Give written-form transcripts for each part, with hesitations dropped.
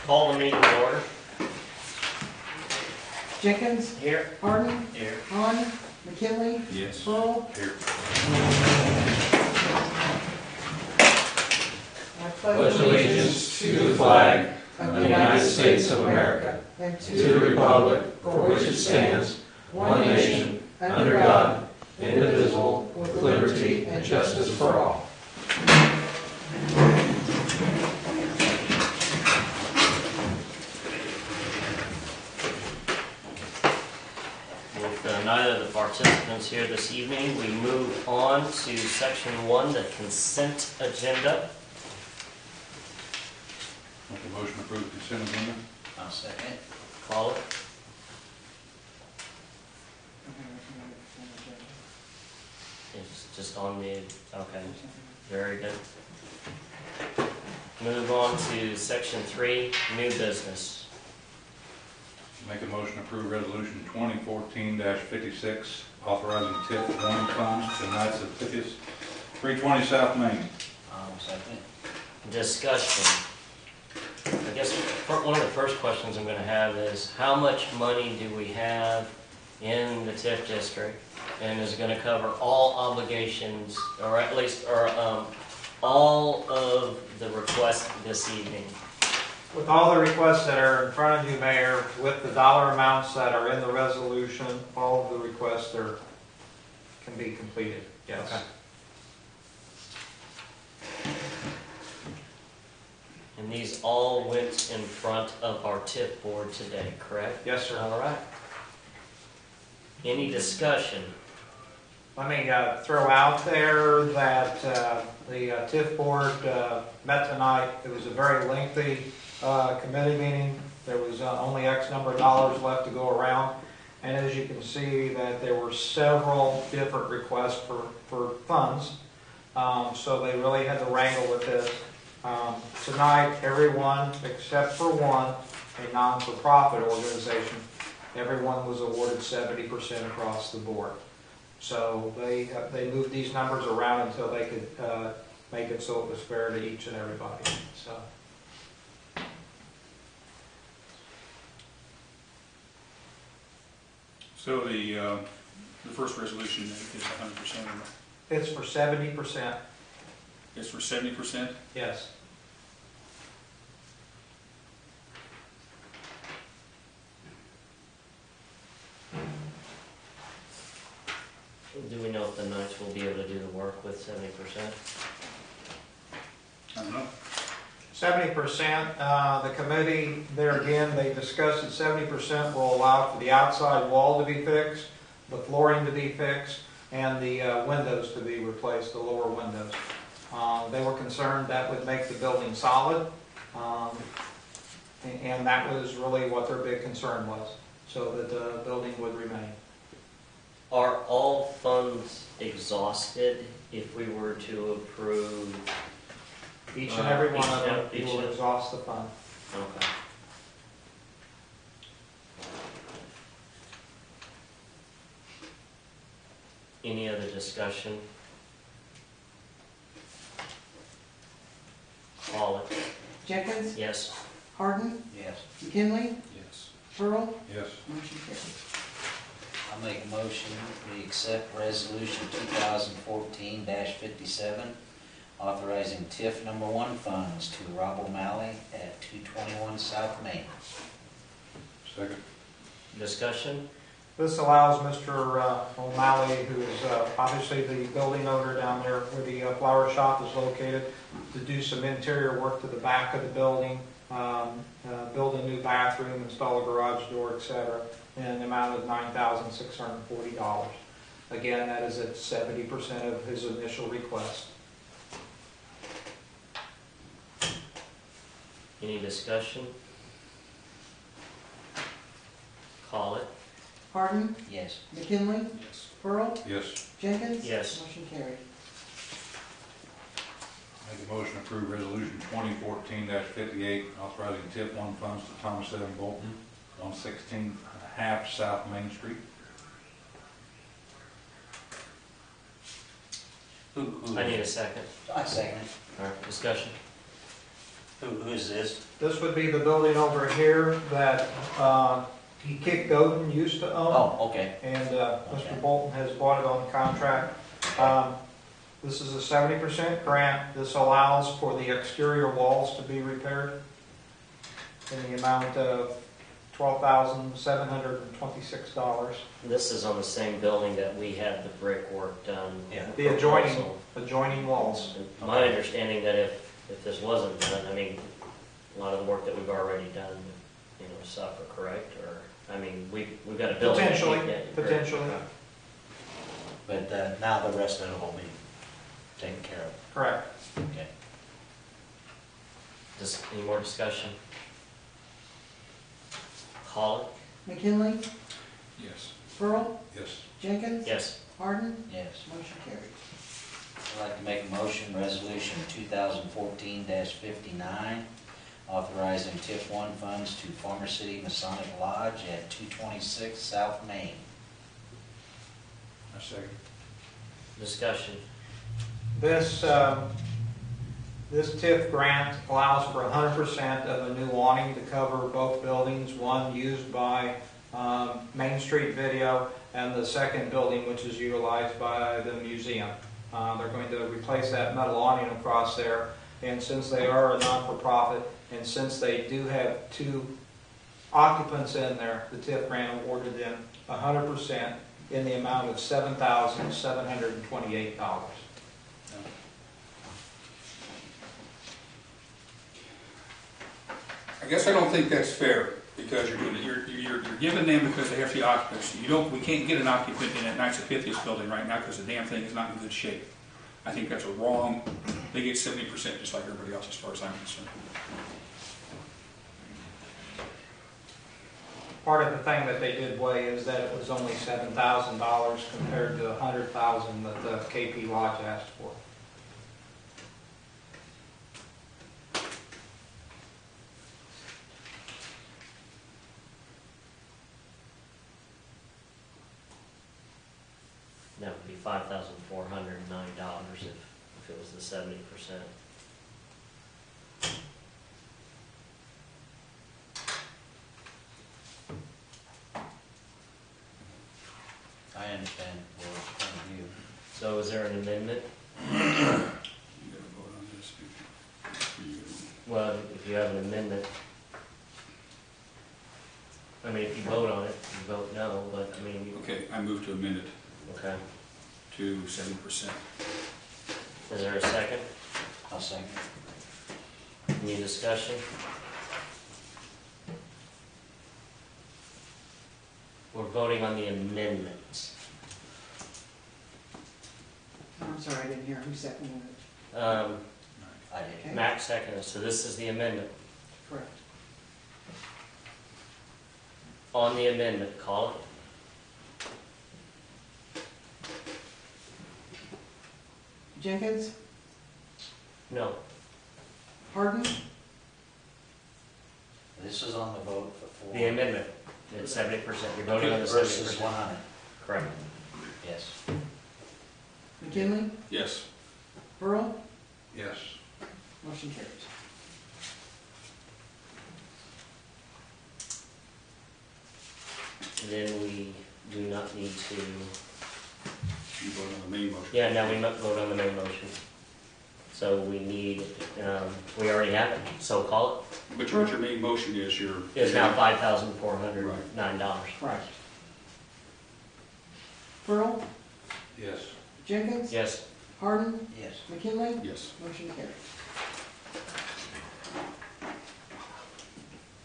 Call the meeting to order. Jenkins, Here. Harden, Here. Hahn, McKinley, Yes. Pearl. Here. I Pledge allegiance to the flag of the United States of America and to the republic for which it stands, one nation, under God, indivisible, with liberty and justice for all. With neither of the participants here this evening, we move on to section 1, the consent agenda. Make a motion to approve consent agenda? I'll second. Call it. It's just on the, okay, very good. Move on to section 3, new business. Make a motion to approve resolution 2014-56, authorizing TIF 1 funds to Knights of Pythias, 320 South Main. I'll second. Discussion. I guess one of the first questions I'm going to have is how much money do we have in the TIF district, and is it going to cover all obligations, or at least all of the requests this evening? With all the requests that are in front of you, Mayor, with the dollar amounts that are in the resolution, all of the requests can be completed, yes. Okay. And these all went in front of our TIF board today, correct? Yes, sir. All right. Any discussion? Let me throw out there that the TIF board met tonight. It was a very lengthy committee meeting. There was only X number of dollars left to go around. And as you can see, that there were several different requests for funds. So they really had to wrangle with this. Tonight, everyone except for one, a non-for-profit organization, everyone was awarded 70% across the board. So they moved these numbers around until they could make it so it was fair to each and everybody. So the first resolution is 100%, It's for 70%. it's for 70%? Yes. Do we know if the Knights will be able to do the work with 70%? I don't know. 70%, the committee, there again, they discussed that 70% will allow for the outside wall to be fixed, the flooring to be fixed, and the windows to be replaced, the lower windows. They were concerned that would make the building solid, and that was really what their big concern was, so that the building would remain. Are all funds exhausted if we were to approve? Each and every one of them, each you will and- exhaust the fund. Okay. Any other discussion? Call it. Jenkins, Yes. Harden, Yes. McKinley, Yes. Pearl. Yes. Motion carries. I'll make a motion, we accept resolution 2014-57, authorizing TIF number 1 funds to Rob O'Malley at 221 South Main. Second. Discussion? This allows Mr. O'Malley, who is obviously the building owner down there where the flower shop is located, to do some interior work to the back of the building, build a new bathroom, install a garage door, etc., in the amount of $9,640. Again, that is at 70% of his initial request. Any discussion? Call it. Harden, Yes. McKinley, Yes. Pearl, Yes. Jenkins. Yes. Motion carried. Make a motion to approve resolution 2014-58, authorizing TIF 1 funds to Thomas Evan Bolton on 16.5 South Main Street. Who? I need a second. I second it. All right, discussion. Who is this? This would be the building over here that he Kick Godin used to own. Oh, okay. And Okay. Mr. Bolton has bought it on contract. This is a 70% grant. This allows for the exterior walls to be repaired in the amount of $12,726. This is on the same building that we had the brickwork done. Yeah. The adjoining walls. My understanding that if this wasn't done, I mean, a lot of the work that we've already done, you know, suffer, correct? Or, I mean, we've got a building. Potentially. But now the rest of it will be taken care of. Correct. Okay. Just any more discussion? Call it? McKinley, Yes. Pearl, Yes. Jenkins, Yes. Harden, Yes. motion carries. I'd like to make a motion, resolution 2014-59, authorizing TIF 1 funds to Farmer City Masonic Lodge at 226 South Main. I second. Discussion. This TIF grant allows for 100% of a new awning to cover both buildings, one used by Main Street Video and the second building which is utilized by the museum. They're going to replace that metal awning across there, and since they are a non-for-profit and since they do have 2 occupants in there, the TIF grant awarded them 100% in the amount of $7,728. I guess I don't think that's fair, because you're giving them because they have the occupants. We can't get an occupant in that Knights of Pythias building right now because the damn thing is not in good shape. I think that's a wrong, they get 70% just like everybody else as far as I'm concerned. Part of the thing that they did weigh is that it was only $7,000 compared to $100,000 that the KP Lodge asked for. That would be $5,409 if it was the 70%. I understand Will's point of view. So is there an amendment? You gotta vote on this. Well, if you have an amendment, I mean, if you vote on it, you vote no, but I mean, Okay, I move to amend it okay. to 70%. Is there a second? I'll second. Any discussion? We're voting on the amendments. I'm sorry, I didn't hear who seconded it. I did. Okay. Max seconded, so this is the amendment. Correct. On the amendment, call it. Jenkins, No. Harden, This is on the vote for The amendment, it's 70%. You're voting on the versus 70%. 100. Correct. Yes. McKinley, Yes. Pearl, Yes. motion carries. Then we do not need to, You vote on the main motion. yeah, now we must vote on the main motion. So we need, we already have it, so call it. But your main motion is your... It's now $5,409. Right. Pearl, Yes. Jenkins, Yes. Harden, Yes. McKinley, Yes. motion carries.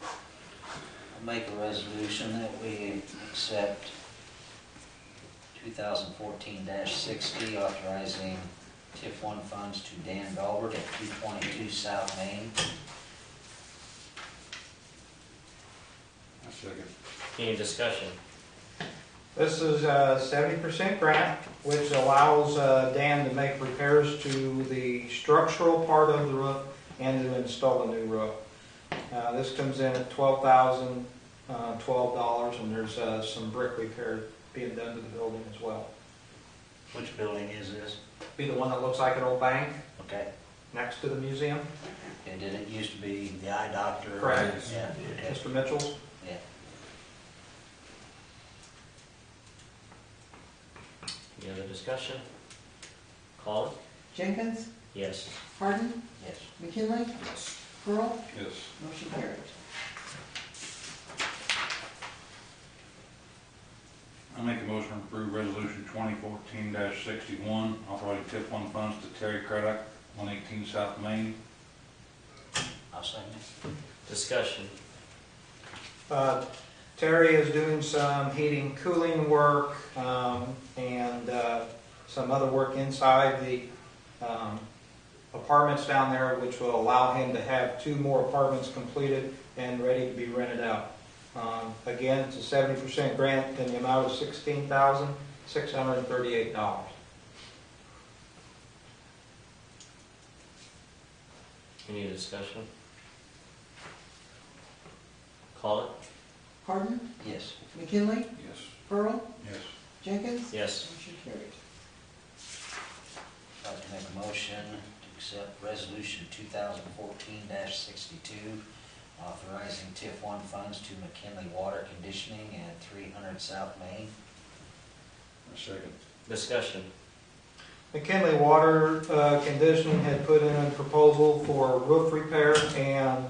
I'll make a resolution that we accept 2014-60, authorizing TIF 1 funds to Dan Galbert at 222 South Main. I second. Any discussion? This is a 70% grant, which allows Dan to make repairs to the structural part of the roof and to install a new roof. This comes in at $12,012, and there's some brick repair being done to the building as well. Which building is this? Be the one that looks like an old bank. Okay. next to the museum. And did it used to be the eye doctor? Correct. Yeah, okay. Mr. Mitchell's. Yeah. Any other discussion? Call it? Jenkins, Yes. Harden, Yes. McKinley, Yes. Pearl, Yes. motion carried. I make a motion to approve resolution 2014-61, authorizing TIF 1 funds to Terry Craddock, 118 South Main. I'll second it. Discussion. Terry is doing some heating, cooling work, and some other work inside the apartments down there, which will allow him to have 2 more apartments completed and ready to be rented out. Again, it's a 70% grant in the amount of $16,638. Any discussion? Call it? Harden, Yes. McKinley, Yes. Pearl, Yes. Jenkins, Yes. motion carried. I'd like to make a motion to accept resolution 2014-62, authorizing TIF 1 funds to McKinley Water Conditioning at 300 South Main. Second. Discussion. McKinley Water Conditioning had put in a proposal for roof repair and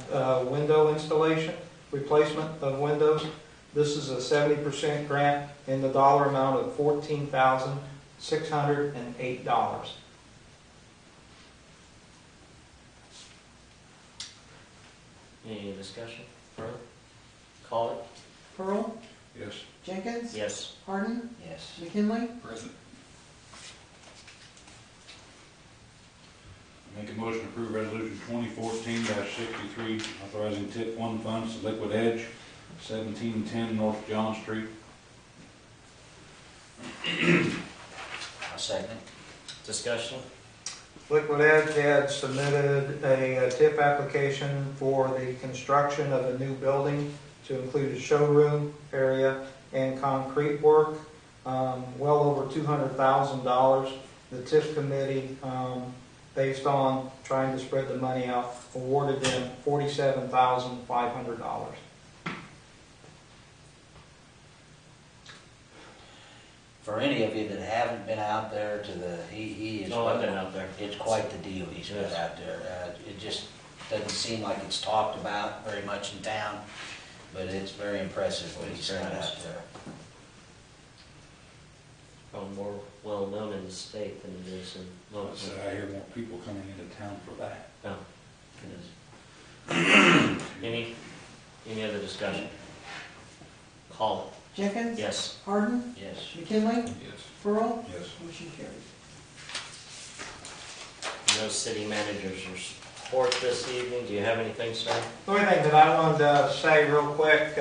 window installation, replacement of windows. This is a 70% grant in the dollar amount of $14,608. Any discussion? Further? Call it? Pearl, Yes. Jenkins, Yes. Harden, Yes. McKinley, Present. Make a motion to approve resolution 2014-63, authorizing TIF 1 funds to Liquid Edge, 1710 North John Street. I'll second it. Discussion? Liquid Edge had submitted a TIF application for the construction of a new building to include a showroom area and concrete work, well over $200,000. The TIF committee, based on trying to spread the money out, awarded them $47,500. For any of you that haven't been out there to the, he is. Oh, I've been out there. It's quite the deal he's got Yes. out there. It just doesn't seem like it's talked about very much in town, but it's very impressive what he's got out there. Probably more well-known in the state than it is in I local. said I hear more people coming into town for that. Oh, it is. Any other discussion? Call it? Jenkins, Yes. Harden, Yes. McKinley, Yes. Pearl, Yes. motion carried. No city managers report this evening. Do you have anything, sir? The only thing that I wanted to say real quick,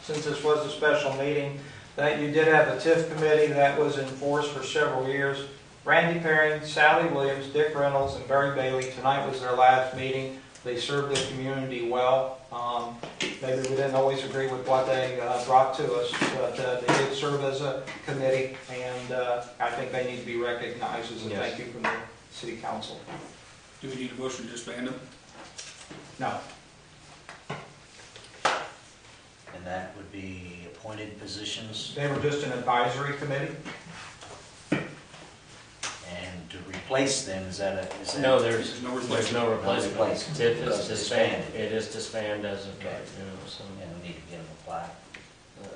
since this was a special meeting, that you did have a TIF committee that was in force for several years. Randy Perry, Sally Williams, Dick Reynolds, and Barry Bailey. Tonight was their last meeting. They served the community well. Maybe we didn't always agree with what they brought to us, but they did serve as a committee, and I think they need to be recognized as a Yes. thank you from the city council. Do we need a motion to disband them? No. And that would be appointed positions, They were just an advisory committee. and to replace them, is that a? No, There's no there's replacement. no replacement. replacement. TIF Because is it's disbanded. disbanded. It is disbanded as of Okay. right now, so. And we need to get them a plaque.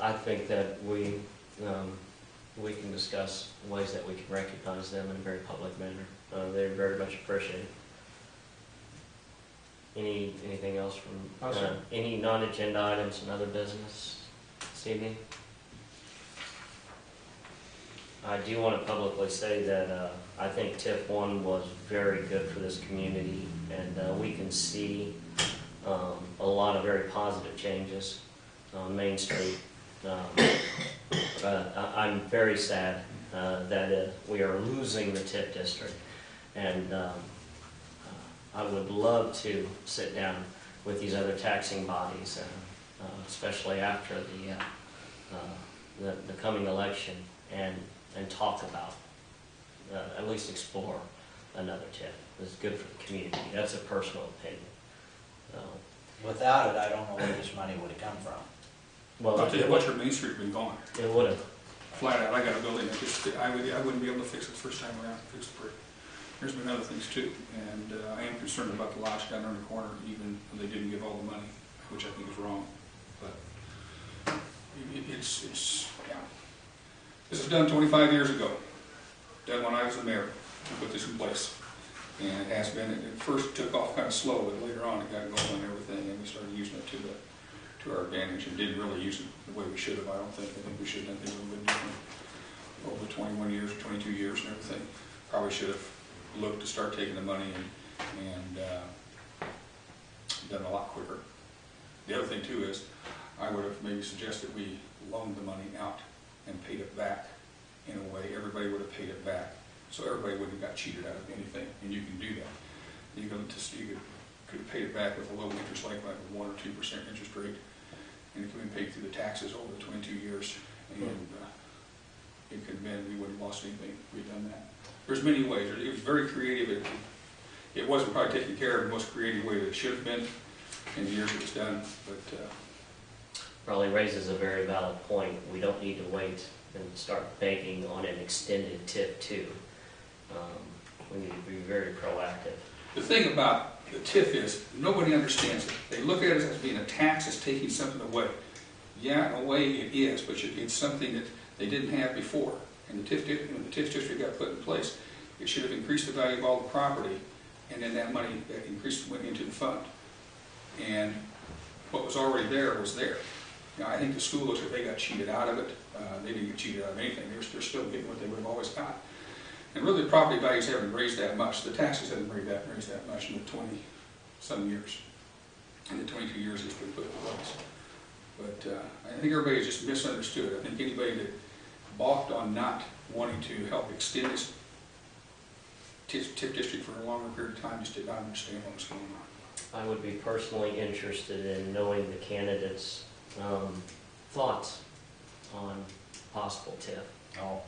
I think that we can discuss ways that we can recognize them in a very public manner. They're very much appreciated. Anything else from, No, sir. any non-agenda items and other business this evening? I do want to publicly say that I think TIF 1 was very good for this community, and we can see a lot of very positive changes on Main Street. I'm very sad that we are losing the TIF district, and I would love to sit down with these other taxing bodies, especially after the coming election, and talk about, at least explore another TIF. is good for the community. That's a personal opinion. Without it, I don't know where this money would have come from. Well, I'll tell you what, your Main Street been gone. it would have. Flat out, I got a building that just, I wouldn't be able to fix it the first time around, fix the brick. There's been other things too, and I am concerned about the lots down there in the corner, even though they didn't give all the money, which I think is wrong. But yeah. This was done 25 years ago, done when I was the mayor, to put this in place. And it has been, it first took off kind of slow, but later on it got going and everything, and we started using it to our advantage, and didn't really use it the way we should have, I don't think. I think we should have done things a little bit different over the 21 years, 22 years and everything. Probably should have looked to start taking the money and done a lot quicker. The other thing too is, I would have maybe suggested we loaned the money out and paid it back in a way. Everybody would have paid it back, so everybody wouldn't have got cheated out of anything, and you can do that. You could have paid it back with a low interest, like a 1 or 2% interest rate, and it could have been paid through the taxes over the 22 years, and it could have been, we wouldn't have lost anything if we'd done that. There's many ways. It was very creative. It wasn't probably taken care of in the most creative way that it should have been in the years it was done, but Probably raises a very valid point. We don't need to wait and start banking on an extended TIF 2. We need to be very proactive. the thing about the TIF is, nobody understands it. They look at it as being a tax, as taking something away. Yeah, in a way it is, but it's something that they didn't have before. And when the TIF district got put in place, it should have increased the value of all the property, and then that money that increased went into the fund. And what was already there was there. Now, I think the school looks like they got cheated out of it. They didn't get cheated out of anything. They're still getting what they would have always got. And really, the property values haven't raised that much. The taxes haven't raised that much in the 20-some years, in the 22 years it's been put in place. But I think everybody's just misunderstood. I think anybody that balked on not wanting to help extend this TIF district for a longer period of time just did not understand what was going on. I would be personally interested in knowing the candidates' thoughts on possible TIF. Oh,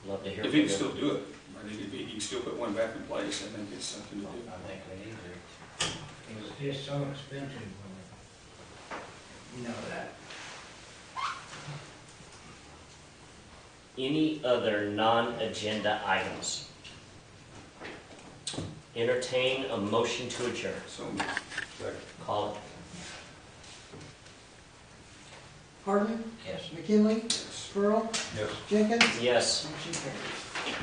Love to hear If from he can them. still do it, I think if he can still put one back in place, I think it's something to do. I think we need to. It was just so expensive when you know that. Any other non-agenda items? Entertain a motion to adjourn. So, Call it. Hardman, Yes. McKinley, Pearl, Yes. Jenkins, Yes. motion carries.